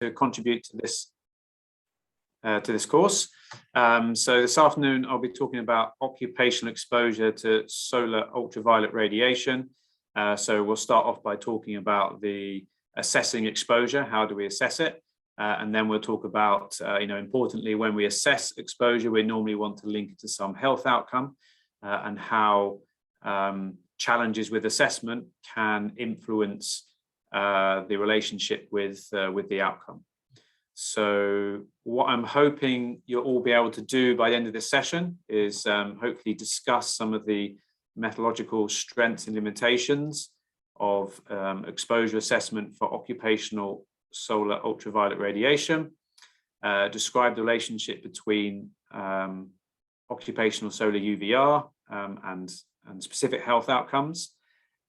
to contribute to this course. So this afternoon, I'll be talking about occupational exposure to solar ultraviolet radiation. So we'll start off by talking about the assessing exposure. How do we assess it? And then we'll talk about, importantly, when we assess exposure, we normally want to link it to some health outcome and how challenges with assessment can influence the relationship with the outcome. So what I'm hoping you'll all be able to do by the end of this session is hopefully discuss some of the methodological strengths and limitations of exposure assessment for occupational solar ultraviolet radiation, describe the relationship between occupational solar UVR and specific health outcomes,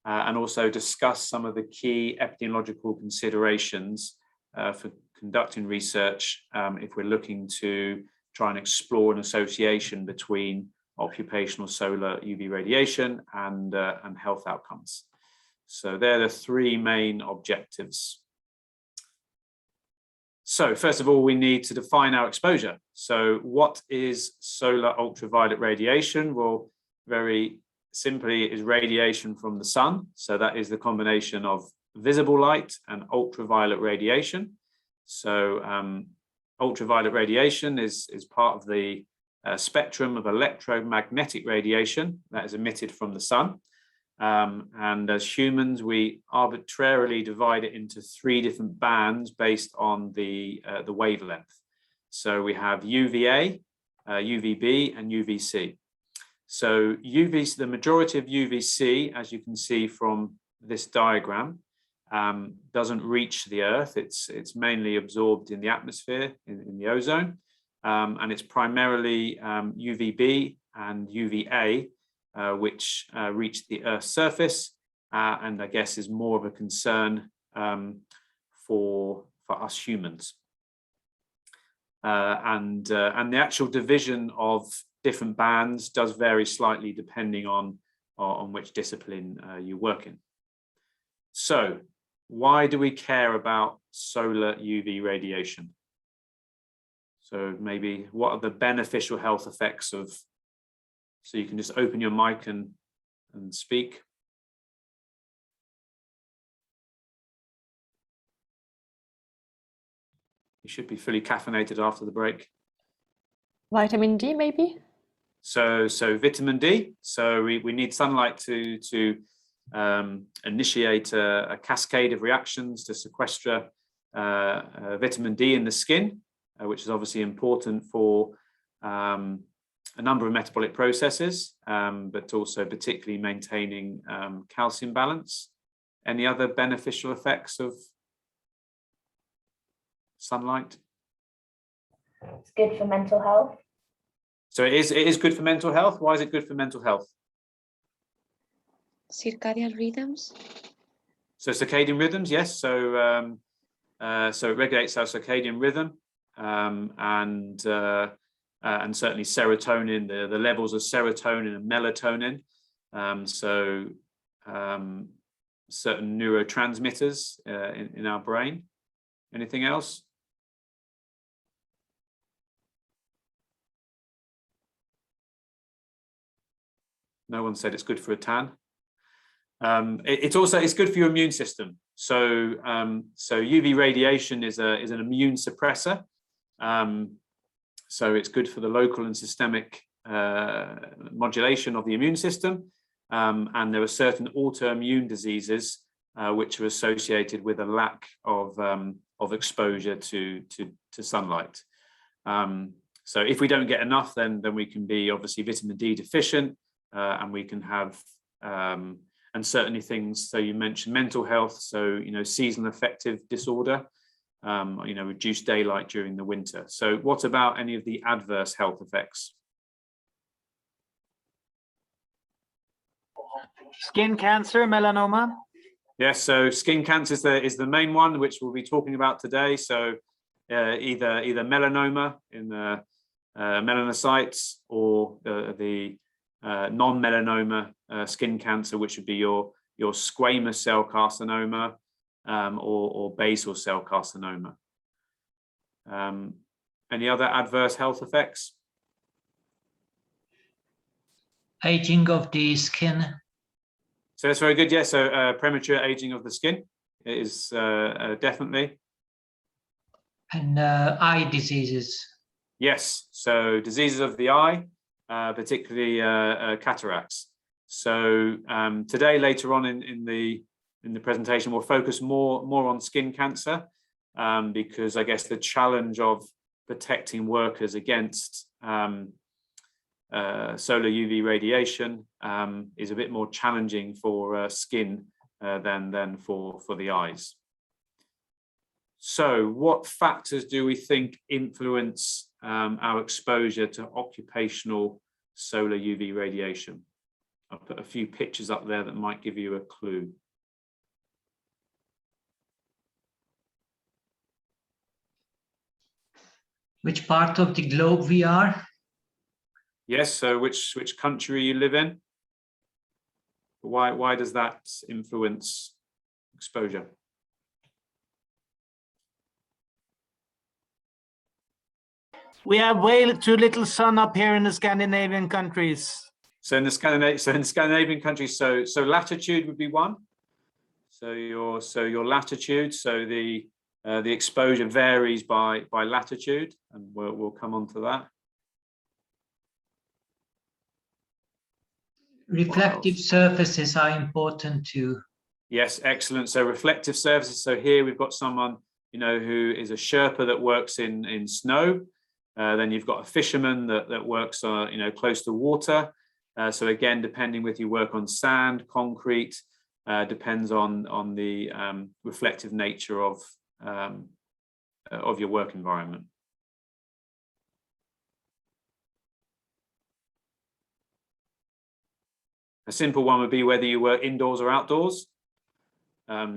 and also discuss some of the key epidemiological considerations for conducting research if we're looking to try and explore an association between occupational solar UV radiation and health outcomes. So they're the three main objectives. So first of all, we need to define our exposure. So what is solar ultraviolet radiation? Well, very simply, it is radiation from the sun. So that is the combination of visible light and ultraviolet radiation. So ultraviolet radiation is part of the spectrum of electromagnetic radiation that is emitted from the sun. And as humans, we arbitrarily divide it into three different bands based on the wavelength. So we have UVA, UVB, and UVC. So UVC, the majority of UVC, as you can see from this diagram, doesn't reach the Earth. It's mainly absorbed in the atmosphere, in the ozone, and it's primarily UVB and UVA, which reach the Earth's surface, and I guess is more of a concern for us humans. And the actual division of different bands does vary slightly depending on which discipline you work in. So why do we care about solar UV radiation? So maybe what are the beneficial health effects of, so you can just open your mic and speak. You should be fully caffeinated after the break. Vitamin D, maybe? So vitamin D. So we need sunlight to initiate a cascade of reactions to sequester vitamin D in the skin, which is obviously important for a number of metabolic processes, but also particularly maintaining calcium balance. Any other beneficial effects of sunlight? It's good for mental health. So it is good for mental health. Why is it good for mental health? Circadian rhythms. So circadian rhythms, yes. So it regulates our circadian rhythm, and certainly serotonin, the levels of serotonin and melatonin. Certain neurotransmitters in our brain. Anything else? No one said it's good for a tan. It's good for your immune system. So UV radiation is an immune suppressor. So it's good for the local and systemic modulation of the immune system. And there are certain autoimmune diseases which are associated with a lack of exposure to sunlight. So if we don't get enough, then we can be obviously vitamin D deficient, and we can have and certainly things. So you mentioned mental health. So seasonal affective disorder. Reduced daylight during the winter. So what about any of the adverse health effects? Skin cancer, melanoma? Yes, so skin cancer is the main one, which we'll be talking about today. So either melanoma in the melanocytes, or the non-melanoma skin cancer, which would be your squamous cell carcinoma, or basal cell carcinoma. Any other adverse health effects? Aging of the skin. So that's very good. Yeah. So premature aging of the skin is definitely. And eye diseases. Yes. So diseases of the eye, particularly cataracts. So today, later on in the presentation, we'll focus more on skin cancer, because I guess the challenge of protecting workers against solar UV radiation is a bit more challenging for skin than for the eyes. So what factors do we think influence our exposure to occupational solar UV radiation? I'll put a few pictures up there that might give you a clue. Which part of the globe we are? Yes, so which country you live in? Why does that influence exposure? We have way too little sun up here in the Scandinavian countries. So in the Scandinavian countries, so latitude would be one. So your latitude, so the exposure varies by latitude, and we'll come on to that. Reflective surfaces are important too. Yes, excellent. So reflective surfaces. So here we've got someone, who is a Sherpa that works in snow. Then you've got a fisherman that works, close to water. So again, depending whether you work on sand, concrete, depends on the reflective nature of your work environment. A simple one would be whether you work indoors or outdoors.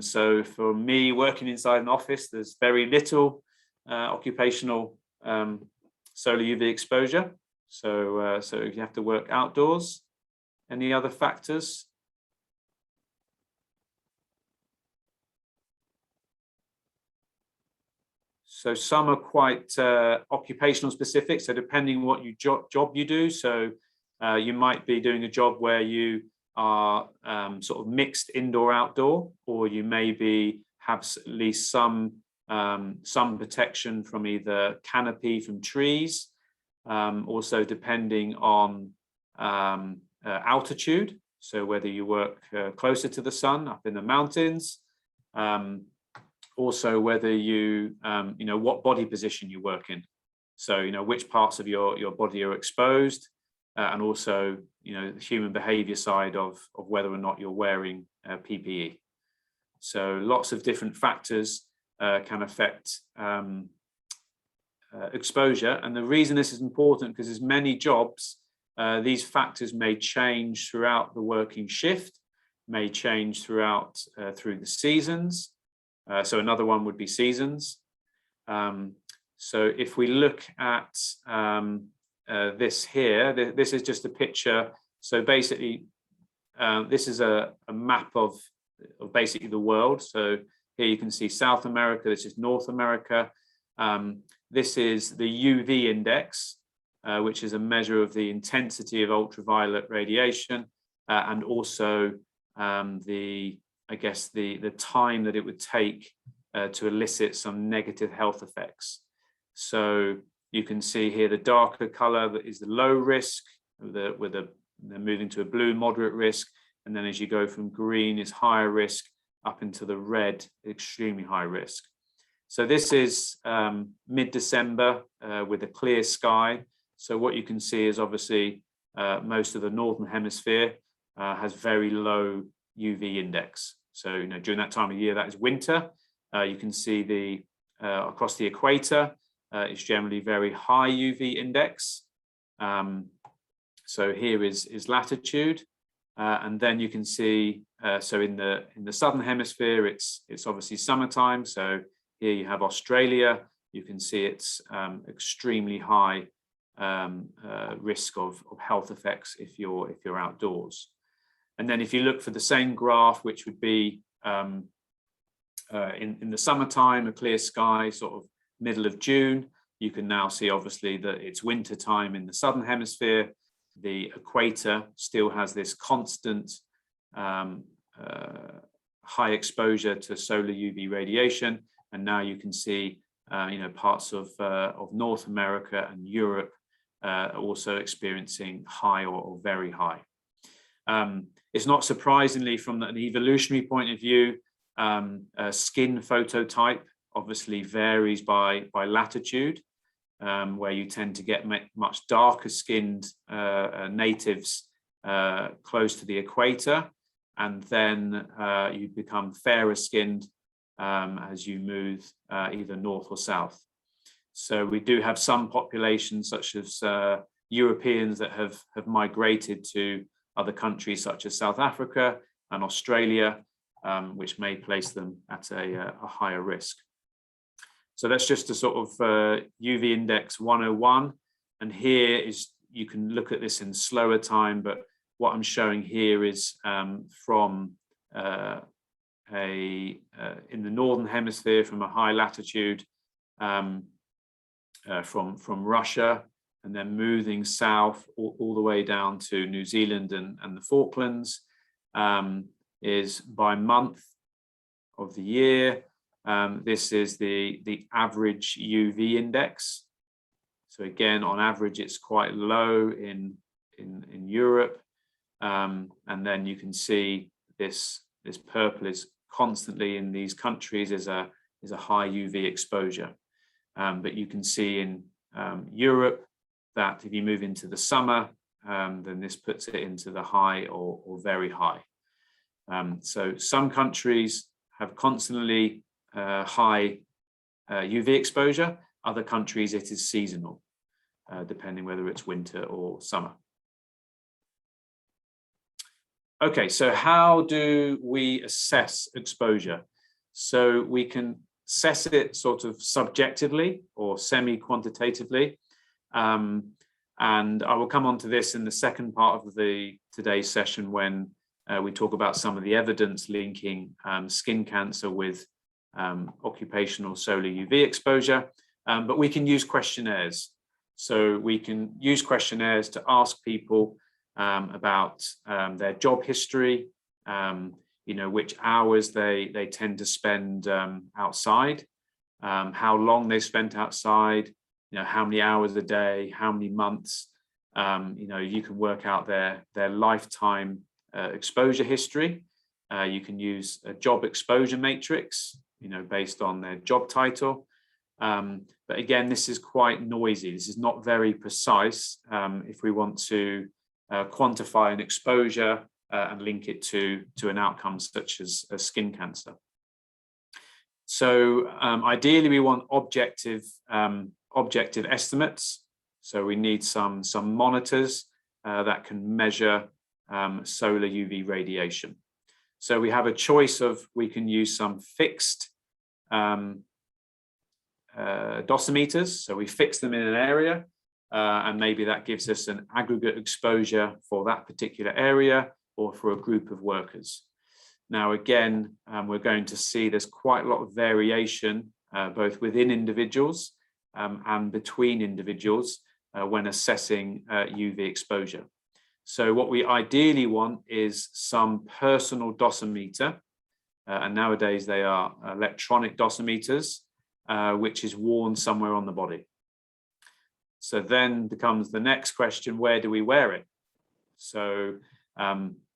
So for me, working inside an office, there's very little occupational solar UV exposure. So you have to work outdoors. Any other factors? So some are quite occupational specific. So depending what job you do, so you might be doing a job where you are sort of mixed indoor-outdoor, or you maybe have at least some protection from either canopy from trees, also depending on altitude, so whether you work closer to the sun up in the mountains, also whether you what body position you work in, so which parts of your body are exposed, and also the human behavior side of whether or not you're wearing PPE. So lots of different factors can affect exposure. And the reason this is important, because there's many jobs, these factors may change throughout the working shift, may change throughout through the seasons. So another one would be seasons. So if we look at this here, this is just a picture. So basically, this is a map of basically the world. So here you can see South America, this is North America. This is the UV index, which is a measure of the intensity of ultraviolet radiation, and also the time that it would take to elicit some negative health effects. So you can see here the darker color that is the low risk, they're moving to a blue moderate risk, and then as you go from green is higher risk up into the red extremely high risk. So this is mid-December with a clear sky. So what you can see is obviously most of the northern hemisphere has very low UV index. So during that time of year, that is winter. You can see across the equator, it's generally very high UV index. So here is latitude, and then you can see so in the southern hemisphere, it's obviously summertime. So here you have Australia. You can see it's extremely high risk of health effects if you're outdoors. And then if you look for the same graph, which would be in the summertime, a clear sky, sort of middle of June, you can now see obviously that it's winter time in the southern hemisphere. The equator still has this constant high exposure to solar UV radiation, and now you can see parts of North America and Europe also experiencing high or very high. It's not surprisingly, from an evolutionary point of view, skin phototype obviously varies by latitude, where you tend to get much darker skinned natives close to the equator, and then you become fairer skinned as you move either north or south. So we do have some populations, such as Europeans, that have migrated to other countries such as South Africa and Australia, which may place them at a higher risk. So that's just a sort of UV index 101. And here is, you can look at this in slower time, but what I'm showing here is from in the northern hemisphere, from a high latitude, from Russia, and then moving south all the way down to New Zealand and the Falklands, is by month of the year. This is the average UV index. So again, on average, it's quite low in Europe. And then you can see this purple is constantly in these countries is a high UV exposure. But you can see in Europe that if you move into the summer, then this puts it into the high or very high. So some countries have constantly high UV exposure. Other countries, it is seasonal, depending whether it's winter or summer. Okay, so how do we assess exposure? So we can assess it sort of subjectively or semi-quantitatively. And I will come on to this in the second part of today's session, when we talk about some of the evidence linking skin cancer with occupational solar UV exposure. But we can use questionnaires. So we can use questionnaires to ask people about their job history, which hours they tend to spend outside, how long they spent outside, how many hours a day, how many months. You can work out their lifetime exposure history. You can use a job exposure matrix, based on their job title. But again, this is quite noisy. This is not very precise if we want to quantify an exposure and link it to an outcome such as skin cancer. So ideally, we want objective estimates. So we need some monitors that can measure solar UV radiation. So we have a choice of, we can use some fixed dosimeters. So we fix them in an area, and maybe that gives us an aggregate exposure for that particular area or for a group of workers. Now, again, we're going to see there's quite a lot of variation both within individuals and between individuals when assessing UV exposure. So what we ideally want is some personal dosimeter, and nowadays they are electronic dosimeters, which is worn somewhere on the body. So then becomes the next question, where do we wear it? So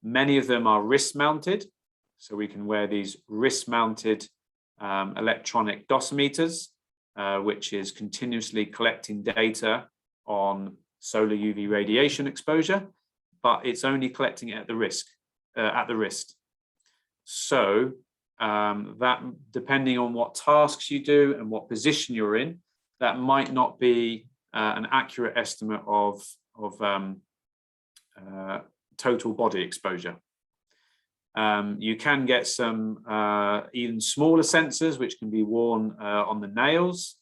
many of them are wrist mounted. So we can wear these wrist mounted electronic dosimeters, which is continuously collecting data on solar UV radiation exposure, but it's only collecting it at the wrist. So that, depending on what tasks you do and what position you're in, that might not be an accurate estimate of total body exposure. You can get some even smaller sensors, which can be worn on the nails,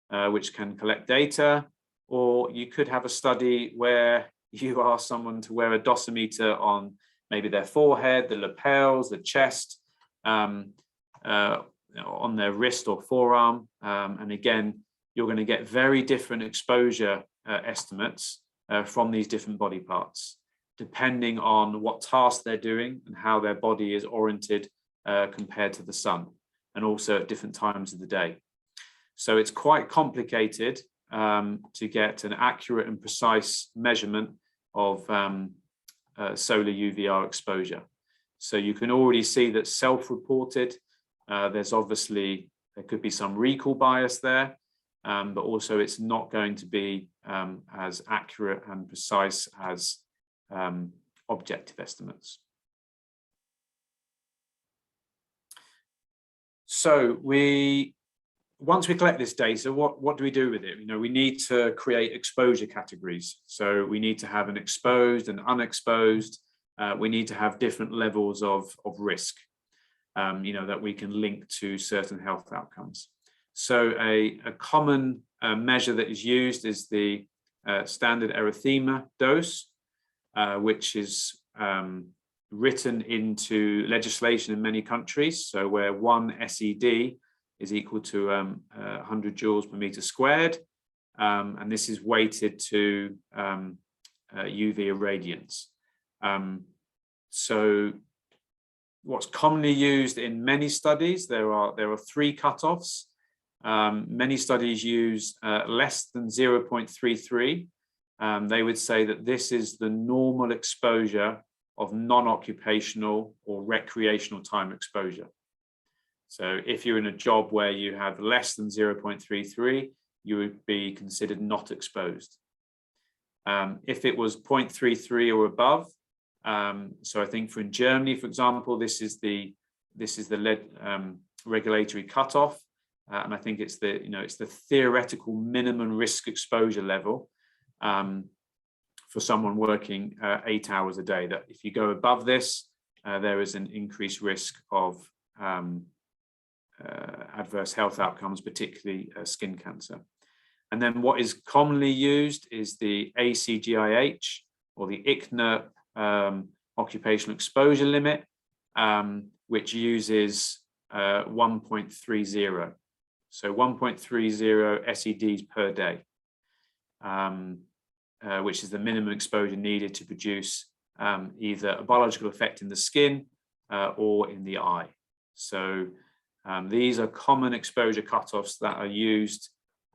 which can collect data, or you could have a study where you ask someone to wear a dosimeter on maybe their forehead, the lapels, the chest, on their wrist or forearm. And again, you're going to get very different exposure estimates from these different body parts, depending on what task they're doing and how their body is oriented compared to the sun, and also at different times of the day. So it's quite complicated to get an accurate and precise measurement of solar UVR exposure. So you can already see that self-reported, there could be some recall bias there, but also it's not going to be as accurate and precise as objective estimates. So once we collect this data, what do we do with it? We need to create exposure categories. So we need to have an exposed and unexposed. We need to have different levels of risk, that we can link to certain health outcomes. So a common measure that is used is the standard erythema dose, which is written into legislation in many countries. So where 1 SED is equal to 100 joules per meter squared, and this is weighted to UV irradiance. So what's commonly used in many studies, there are 3 cutoffs. Many studies use less than 0.33. They would say that this is the normal exposure of non-occupational or recreational time exposure. So if you're in a job where you have less than 0.33, you would be considered not exposed. If it was 0.33 or above, so I think in Germany, for example, this is the regulatory cutoff, and I think it's the theoretical minimum risk exposure level for someone working 8 hours a day. That if you go above this, there is an increased risk of adverse health outcomes, particularly skin cancer. And then what is commonly used is the ACGIH, or the ICNIRP occupational exposure limit, which uses 1.30. So 1.30 SEDs per day, which is the minimum exposure needed to produce either a biological effect in the skin or in the eye. So these are common exposure cutoffs that are used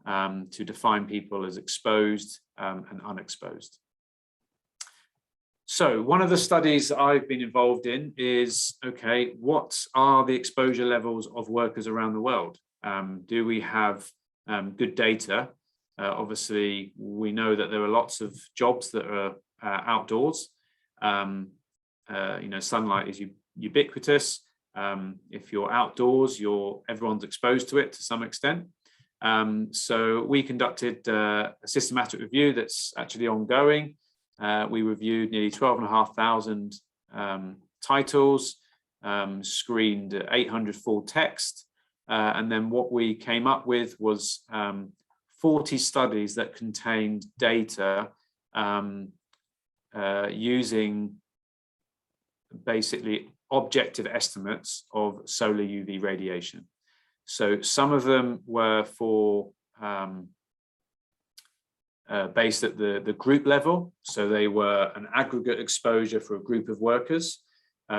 to define people as exposed and unexposed. So one of the studies I've been involved in is, okay, what are the exposure levels of workers around the world? Do we have good data? Obviously, we know that there are lots of jobs that are outdoors. Sunlight is ubiquitous. If you're outdoors, everyone's exposed to it to some extent. So we conducted a systematic review that's actually ongoing. We reviewed nearly 12,500 titles, screened 800 full text, and then what we came up with was 40 studies that contained data using basically objective estimates of solar UV radiation. So some of them were based at the group level. So they were an aggregate exposure for a group of workers.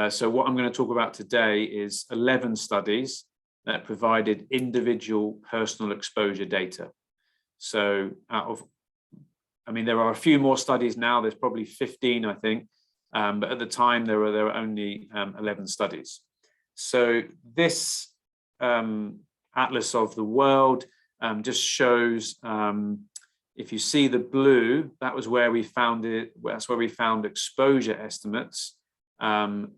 So what I'm going to talk about today is 11 studies that provided individual personal exposure data. So there are a few more studies now. There's probably 15, I think. But at the time, there were only 11 studies. So this atlas of the world just shows, if you see the blue, that was where we found it. That's where we found exposure estimates in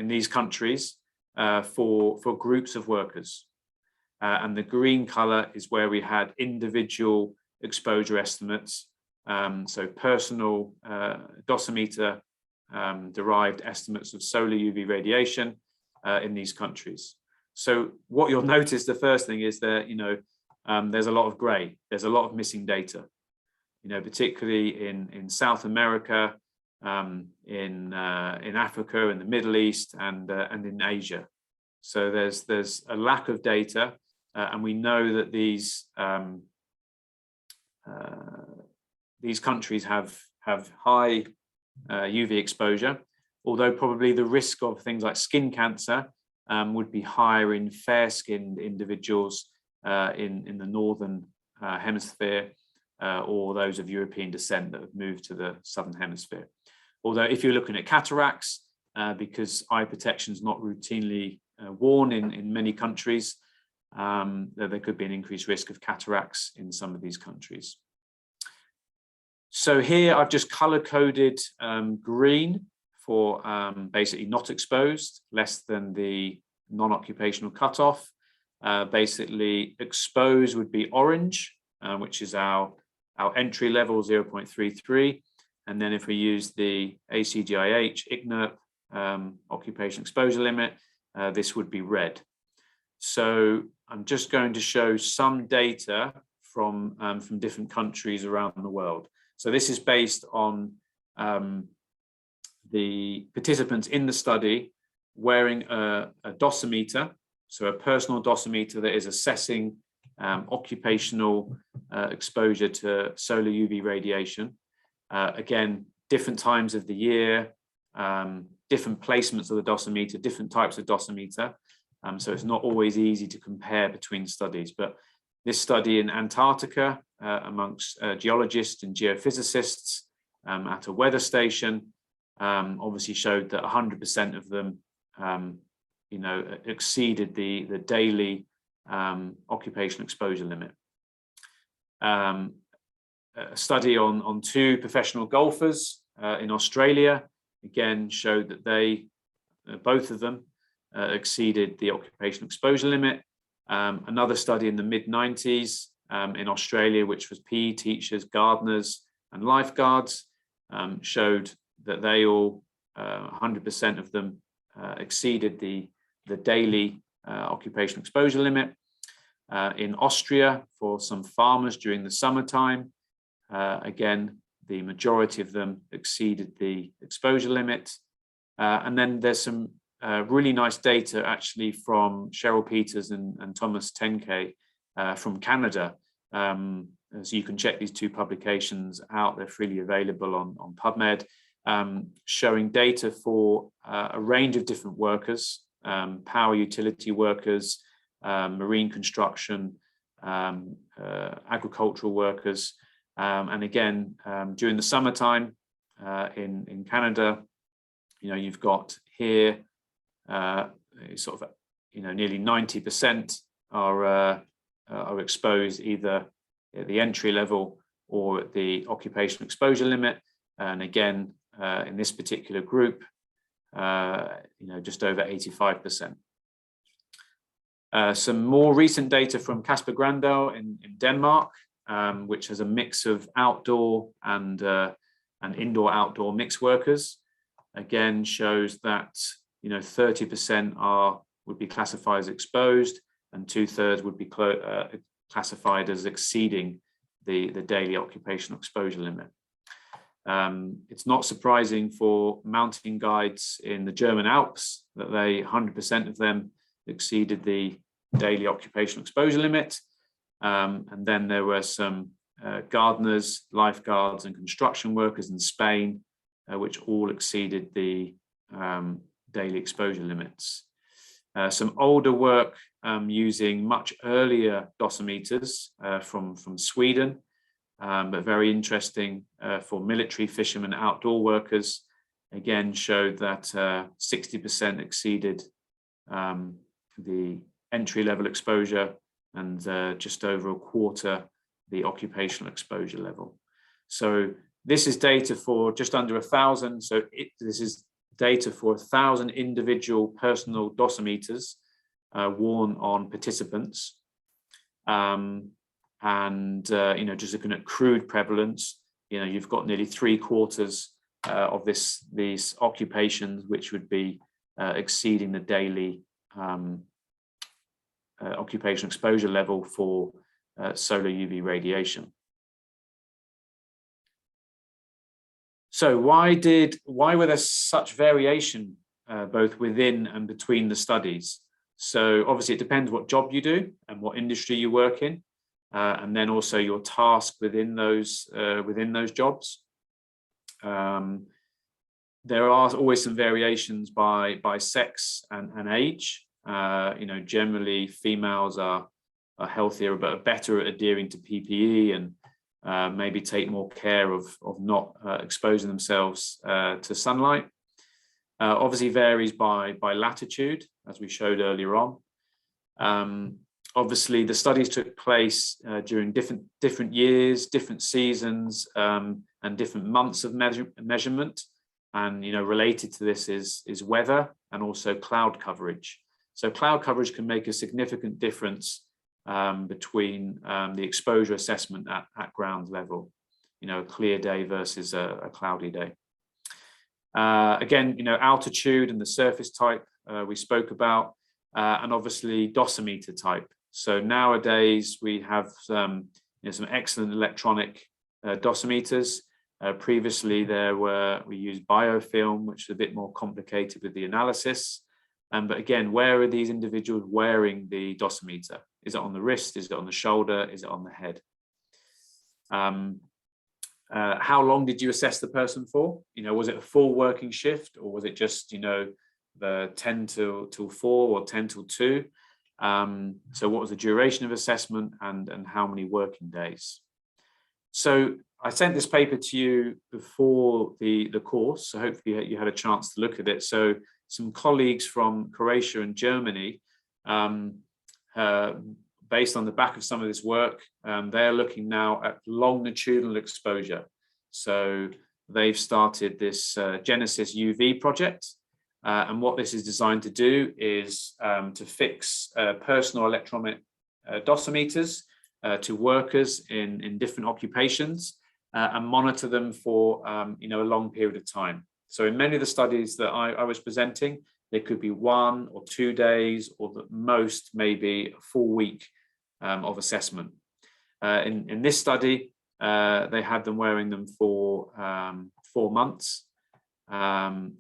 these countries for groups of workers. And the green color is where we had individual exposure estimates. So personal dosimeter derived estimates of solar UV radiation in these countries. So what you'll notice, the first thing is that, there's a lot of gray, there's a lot of missing data, particularly in South America, in Africa, in the Middle East, and in Asia. So there's a lack of data. and we know that these countries have high UV exposure, although probably the risk of things like skin cancer would be higher in fair-skinned individuals in the northern hemisphere, or those of European descent that have moved to the southern hemisphere. Although if you're looking at cataracts, because eye protection is not routinely worn in many countries, there could be an increased risk of cataracts in some of these countries. So here I've just color-coded green for basically not exposed, less than the non-occupational cutoff. Basically exposed would be orange, which is our entry level 0.33. And then if we use the ACGIH, IGNERP occupational exposure limit, this would be red. So I'm just going to show some data from different countries around the world. So this is based on the participants in the study wearing a dosimeter, so a personal dosimeter that is assessing occupational exposure to solar UV radiation. Again, different times of the year, different placements of the dosimeter, different types of dosimeter. So it's not always easy to compare between studies, but this study in Antarctica amongst geologists and geophysicists at a weather station obviously showed that 100% of them exceeded the daily occupational exposure limit. A study on 2 professional golfers in Australia again showed that they both of them exceeded the occupational exposure limit. Another study in the mid-90s in Australia, which was PE teachers, gardeners, and lifeguards, showed that they all 100% of them exceeded the daily occupational exposure limit. In Austria, for some farmers during the summertime, again, the majority of them exceeded the exposure limit. And then there's some really nice data actually from Cheryl Peters and Thomas Tenke from Canada. So you can check these 2 publications out. They're freely available on PubMed, showing data for a range of different workers, power utility workers, marine construction, agricultural workers. And again, during the summertime in Canada, you've got here sort of, nearly 90% are exposed either at the entry level or at the occupational exposure limit. And again, in this particular group, just over 85%. Some more recent data from Kasper Grandal in Denmark, which has a mix of outdoor and indoor-outdoor mixed workers, again shows that 30% would be classified as exposed, and 2/3 would be classified as exceeding the daily occupational exposure limit. It's not surprising for mountain guides in the German Alps that 100% of them exceeded the daily occupational exposure limit. And then there were some gardeners, lifeguards, and construction workers in Spain, which all exceeded the daily exposure limits. Some older work using much earlier dosimeters from Sweden, but very interesting for military, fishermen, outdoor workers, again showed that 60% exceeded the entry-level exposure, and just over a quarter the occupational exposure level. So this is data for just under 1,000. So this is data for 1,000 individual personal dosimeters worn on participants. Just looking at crude prevalence, you've got nearly 3/4 of these occupations which would be exceeding the daily occupational exposure level for solar UV radiation. So why were there such variation both within and between the studies? So obviously it depends what job you do and what industry you work in, and then also your task within those jobs. There are always some variations by sex and age. Generally females are healthier but are better at adhering to PPE and maybe take more care of not exposing themselves to sunlight. Obviously varies by latitude, as we showed earlier on. Obviously, the studies took place during different years, different seasons, and different months of measurement. And related to this is weather and also cloud coverage. So cloud coverage can make a significant difference between the exposure assessment at ground level. A clear day versus a cloudy day. Again, altitude and the surface type we spoke about, and obviously dosimeter type. So nowadays we have some excellent electronic dosimeters. Previously we used biofilm, which is a bit more complicated with the analysis. But again, where are these individuals wearing the dosimeter? Is it on the wrist? Is it on the shoulder? Is it on the head? How long did you assess the person for? Was it a full working shift, or was it just, the 10 till 4 or 10 till 2? So what was the duration of assessment and how many working days? So I sent this paper to you before the course, so hopefully you had a chance to look at it. So some colleagues from Croatia and Germany, based on the back of some of this work, they're looking now at longitudinal exposure. So they've started this Genesis UV project. And what this is designed to do is to fix personal electronic dosimeters to workers in different occupations and monitor them for a long period of time. So in many of the studies that I was presenting, there could be 1 or 2 days, or the most maybe a full week of assessment. In this study, they had them wearing them for 4 months on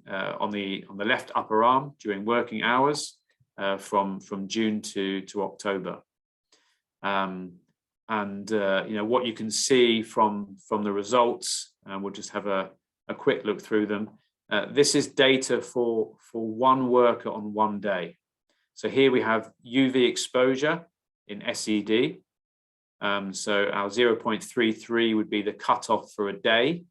the left upper arm during working hours from June to October. What you can see from the results, and we'll just have a quick look through them. This is data for one worker on one day. So here we have UV exposure in SED. So our 0.33 would be the cutoff for a day.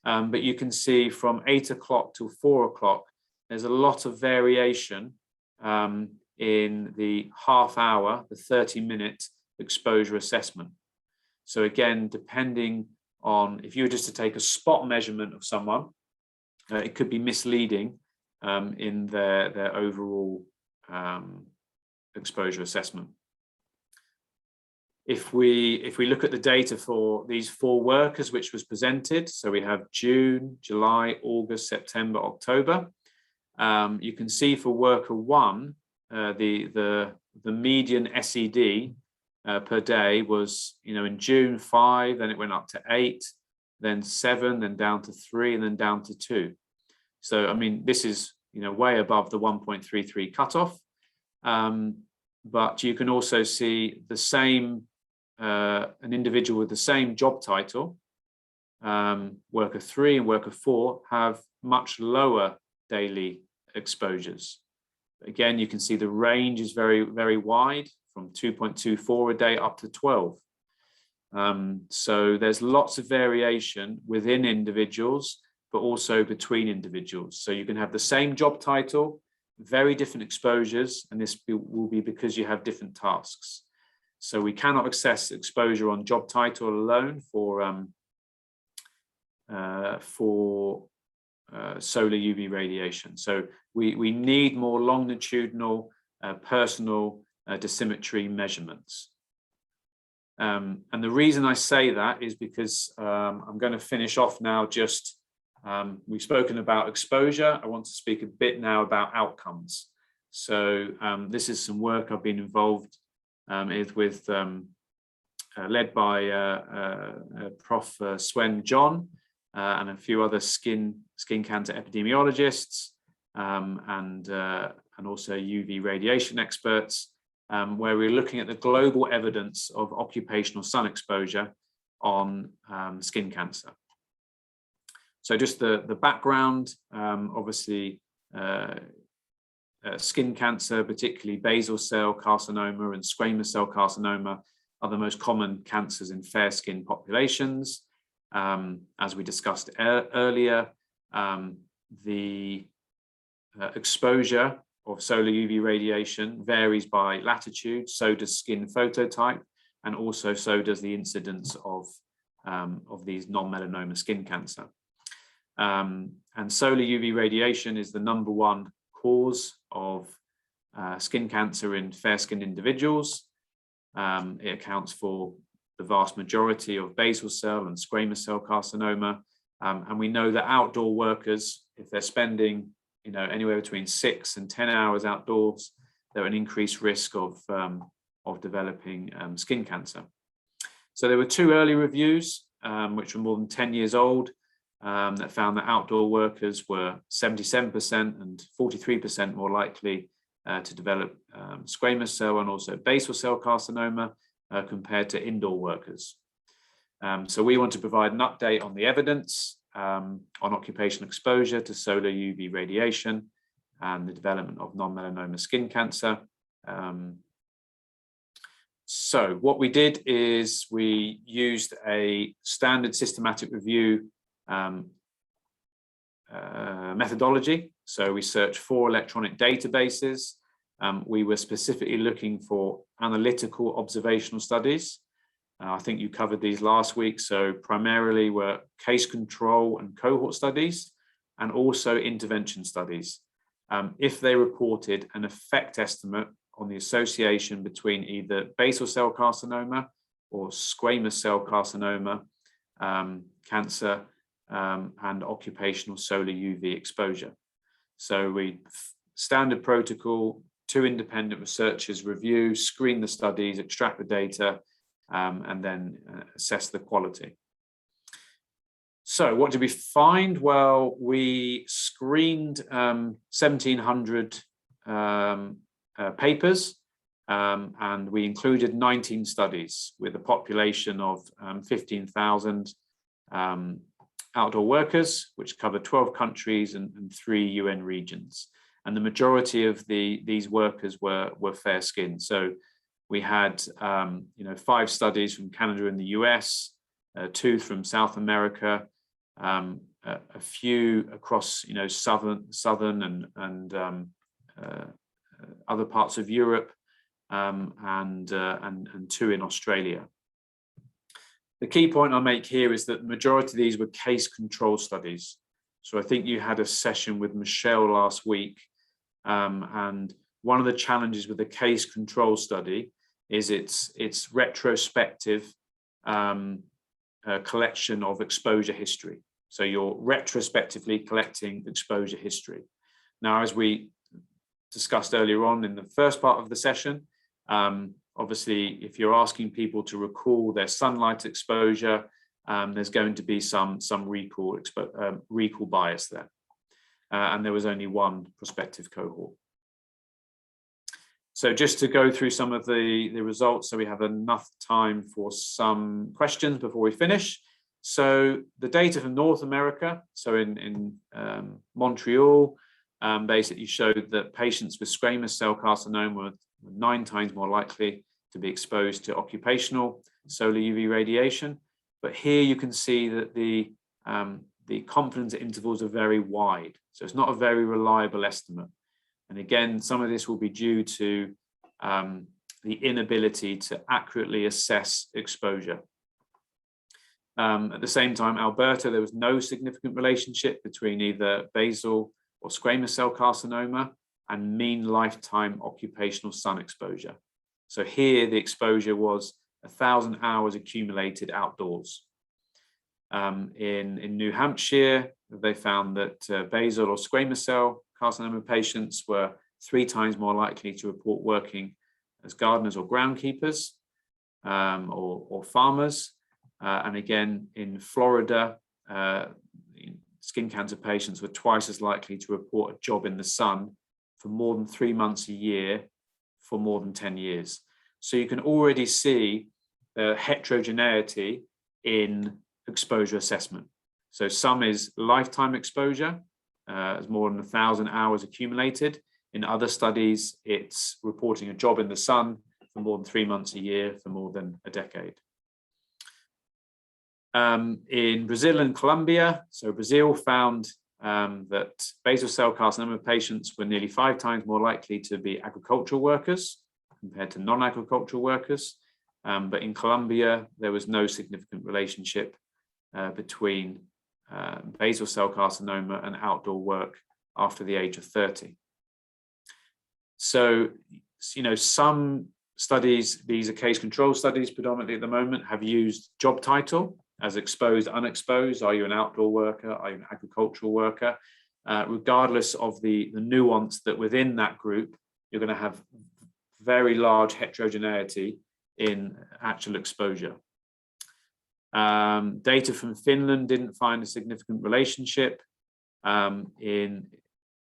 But you can see from 8 o'clock till 4 o'clock, there's a lot of variation in the half hour, the 30-minute exposure assessment. So again, depending on, if you were just to take a spot measurement of someone, it could be misleading in their overall exposure assessment. If we look at the data for these 4 workers, which was presented, so we have June, July, August, September, October. You can see for worker 1, the median SED per day was, in June 5, then it went up to 8, then 7, then down to 3, and then down to 2. So, I mean, this is, way above the 1.33 cutoff. But you can also see the same, an individual with the same job title, worker 3 and worker 4, have much lower daily exposures. Again, you can see the range is very, very wide, from 2.24 a day up to 12. So there's lots of variation within individuals, but also between individuals. So you can have the same job title, very different exposures, and this will be because you have different tasks. So we cannot assess exposure on job title alone for solar UV radiation. So we need more longitudinal personal dosimetry measurements. And the reason I say that is because I'm going to finish off now. We've spoken about exposure. I want to speak a bit now about outcomes. So this is some work I've been involved with, led by Prof. Swen John and a few other skin cancer epidemiologists, and and also UV radiation experts, where we're looking at the global evidence of occupational sun exposure on skin cancer. So just the background, obviously skin cancer, particularly basal cell carcinoma and squamous cell carcinoma, are the most common cancers in fair skinned populations. As we discussed earlier, the exposure of solar UV radiation varies by latitude, so does skin phototype, and also so does the incidence of these non-melanoma skin cancer. And solar UV radiation is the #1 cause of skin cancer in fair-skinned individuals. It accounts for the vast majority of basal cell and squamous cell carcinoma. And we know that outdoor workers, if they're spending anywhere between 6 and 10 hours outdoors, they're at an increased risk of developing skin cancer. So there were 2 early reviews, which were more than 10 years old, that found that outdoor workers were 77% and 43% more likely to develop squamous cell and also basal cell carcinoma compared to indoor workers. So we want to provide an update on the evidence on occupational exposure to solar UV radiation and the development of non-melanoma skin cancer. So what we did is we used a standard systematic review methodology. So we searched 4 electronic databases. We were specifically looking for analytical observational studies. I think you covered these last week. So primarily were case control and cohort studies, and also intervention studies. If they reported an effect estimate on the association between either basal cell carcinoma or squamous cell carcinoma cancer and occupational solar UV exposure. So we standard protocol, 2 independent researchers review, screen the studies, extract the data, and then assess the quality. So what did we find? Well, we screened 1,700 papers, and we included 19 studies with a population of 15,000 outdoor workers, which covered 12 countries and 3 UN regions. And the majority of these workers were fair skinned. So we had 5 studies from Canada and the US, 2 from South America, a few across southern and other parts of Europe, and 2 in Australia. The key point I'll make here is that the majority of these were case control studies. So I think you had a session with Michelle last week, and one of the challenges with the case control study is its retrospective collection of exposure history. So you're retrospectively collecting exposure history. Now, as we discussed earlier on in the first part of the session, obviously, if you're asking people to recall their sunlight exposure, there's going to be some recall bias there. And there was only 1 prospective cohort. So just to go through some of the results, so we have enough time for some questions before we finish. So the data from North America, so in Montreal, basically showed that patients with squamous cell carcinoma were 9 times more likely to be exposed to occupational solar UV radiation. But here you can see that the confidence intervals are very wide. So it's not a very reliable estimate. And again, some of this will be due to the inability to accurately assess exposure. At the same time, Alberta, there was no significant relationship between either basal or squamous cell carcinoma and mean lifetime occupational sun exposure. So here the exposure was 1,000 hours accumulated outdoors. In New Hampshire, they found that basal or squamous cell carcinoma patients were 3 times more likely to report working as gardeners or groundkeepers or farmers. And again, in Florida, skin cancer patients were twice as likely to report a job in the sun for more than 3 months a year for more than 10 years. So you can already see the heterogeneity in exposure assessment. So some is lifetime exposure, as more than 1,000 hours accumulated. In other studies, it's reporting a job in the sun for more than 3 months a year for more than a decade. In Brazil and Colombia, so Brazil found that basal cell carcinoma patients were nearly 5 times more likely to be agricultural workers compared to non-agricultural workers. But in Colombia, there was no significant relationship between basal cell carcinoma and outdoor work after the age of 30. So, you know, some studies, these are case control studies predominantly at the moment, have used job title as exposed, unexposed. Are you an outdoor worker? Are you an agricultural worker? Regardless of the nuance that within that group, you're going to have very large heterogeneity in actual exposure. Data from Finland didn't find a significant relationship. In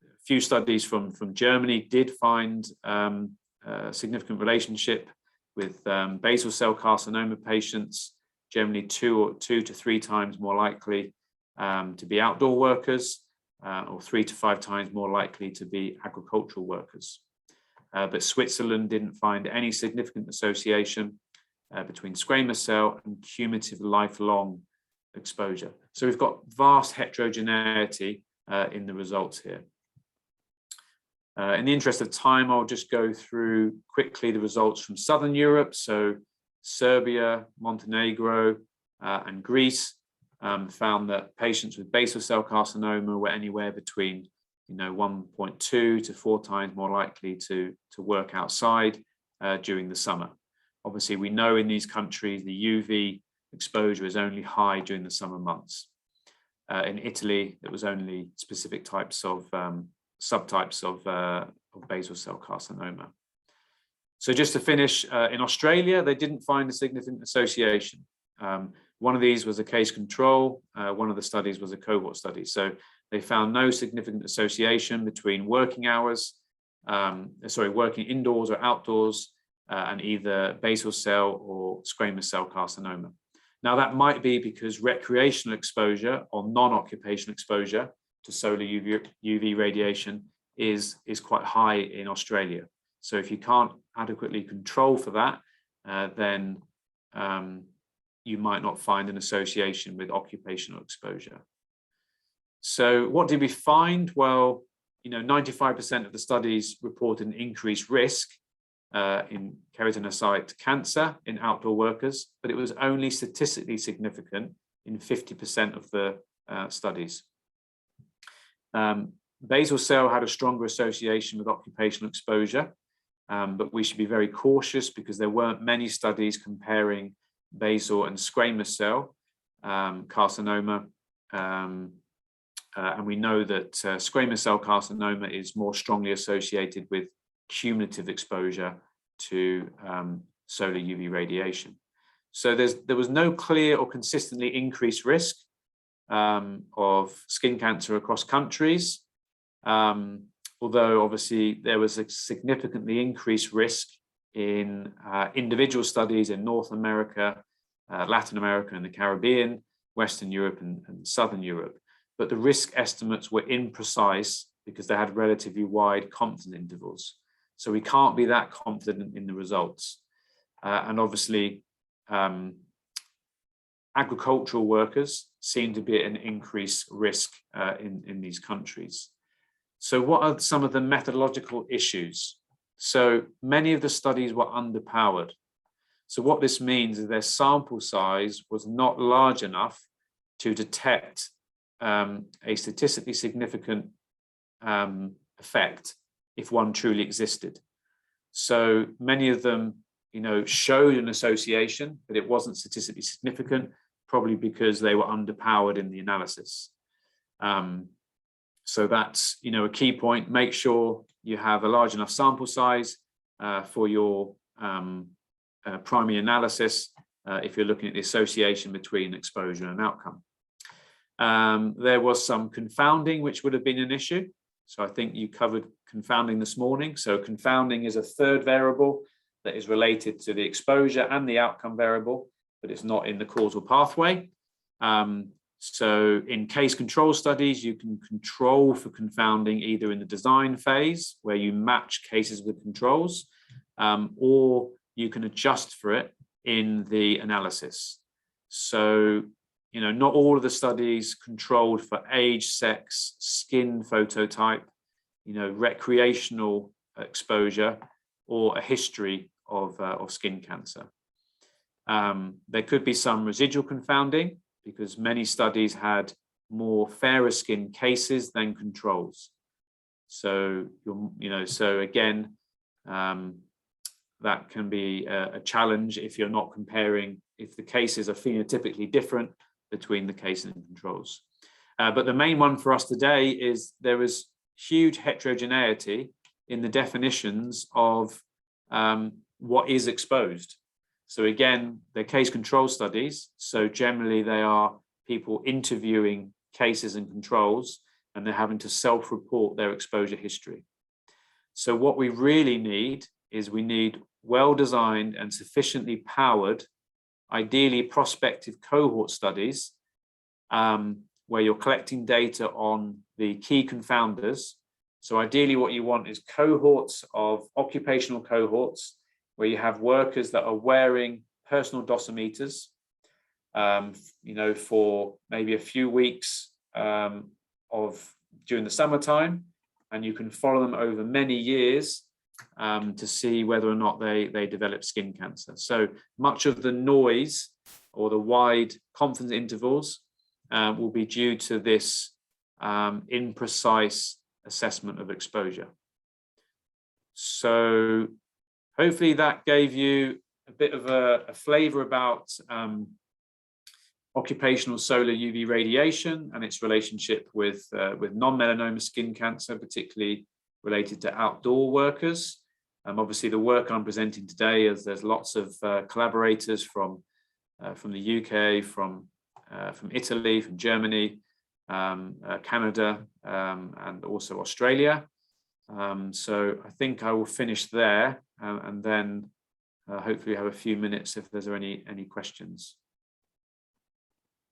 a few studies from Germany did find a significant relationship with basal cell carcinoma patients, generally 2 to 3 times more likely to be outdoor workers, or 3 to 5 times more likely to be agricultural workers. But Switzerland didn't find any significant association between squamous cell and cumulative lifelong exposure. So we've got vast heterogeneity in the results here. In the interest of time, I'll just go through quickly the results from Southern Europe. So Serbia, Montenegro, and Greece found that patients with basal cell carcinoma were anywhere between 1.2 to 4 times more likely to work outside during the summer. Obviously, we know in these countries the UV exposure is only high during the summer months. In Italy, it was only specific types of subtypes of basal cell carcinoma. So just to finish, in Australia, they didn't find a significant association. One of these was a case control. One of the studies was a cohort study. So they found no significant association between working hours, working indoors or outdoors, and either basal cell or squamous cell carcinoma. Now, that might be because recreational exposure or non-occupational exposure to solar UV radiation is quite high in Australia. So if you can't adequately control for that, then you might not find an association with occupational exposure. So what did we find? Well, 95% of the studies reported an increased risk in keratinocyte cancer in outdoor workers, but it was only statistically significant in 50% of the studies. Basal cell had a stronger association with occupational exposure, but we should be very cautious because there weren't many studies comparing basal and squamous cell carcinoma. And we know that squamous cell carcinoma is more strongly associated with cumulative exposure to solar UV radiation. So there was no clear or consistently increased risk of skin cancer across countries, although obviously there was a significantly increased risk in individual studies in North America, Latin America and the Caribbean, Western Europe and Southern Europe. But the risk estimates were imprecise because they had relatively wide confidence intervals. So we can't be that confident in the results. And obviously, agricultural workers seem to be at an increased risk in these countries. So what are some of the methodological issues? So many of the studies were underpowered. So what this means is their sample size was not large enough to detect a statistically significant effect if one truly existed. So many of them, showed an association, but it wasn't statistically significant, probably because they were underpowered in the analysis. So that's, a key point. Make sure you have a large enough sample size for your primary analysis if you're looking at the association between exposure and outcome. There was some confounding, which would have been an issue. So I think you covered confounding this morning. So confounding is a third variable that is related to the exposure and the outcome variable, but it's not in the causal pathway. So in case control studies, you can control for confounding either in the design phase, where you match cases with controls, or you can adjust for it in the analysis. So, you know, not all of the studies controlled for age, sex, skin phototype, you know, recreational exposure, or a history of skin cancer. There could be some residual confounding, because many studies had more fairer skin cases than controls. So, so again, that can be a challenge if you're not comparing, if the cases are phenotypically different between the cases and controls. But the main one for us today is there is huge heterogeneity in the definitions of what is exposed. So again, they're case control studies. So generally they are people interviewing cases and controls, and they're having to self-report their exposure history. So what we really need is we need well-designed and sufficiently powered, ideally prospective cohort studies, where you're collecting data on the key confounders. So ideally what you want is cohorts of occupational cohorts, where you have workers that are wearing personal dosimeters, you know, for maybe a few weeks during the summertime, and you can follow them over many years to see whether or not they develop skin cancer. So much of the noise or the wide confidence intervals will be due to this imprecise assessment of exposure. So hopefully that gave you a bit of a flavor about occupational solar UV radiation and its relationship with non-melanoma skin cancer, particularly related to outdoor workers. Obviously, the work I'm presenting today is there's lots of collaborators from the UK, from Italy, from Germany, Canada, and also Australia. So I think I will finish there, and then hopefully have a few minutes if there's any questions.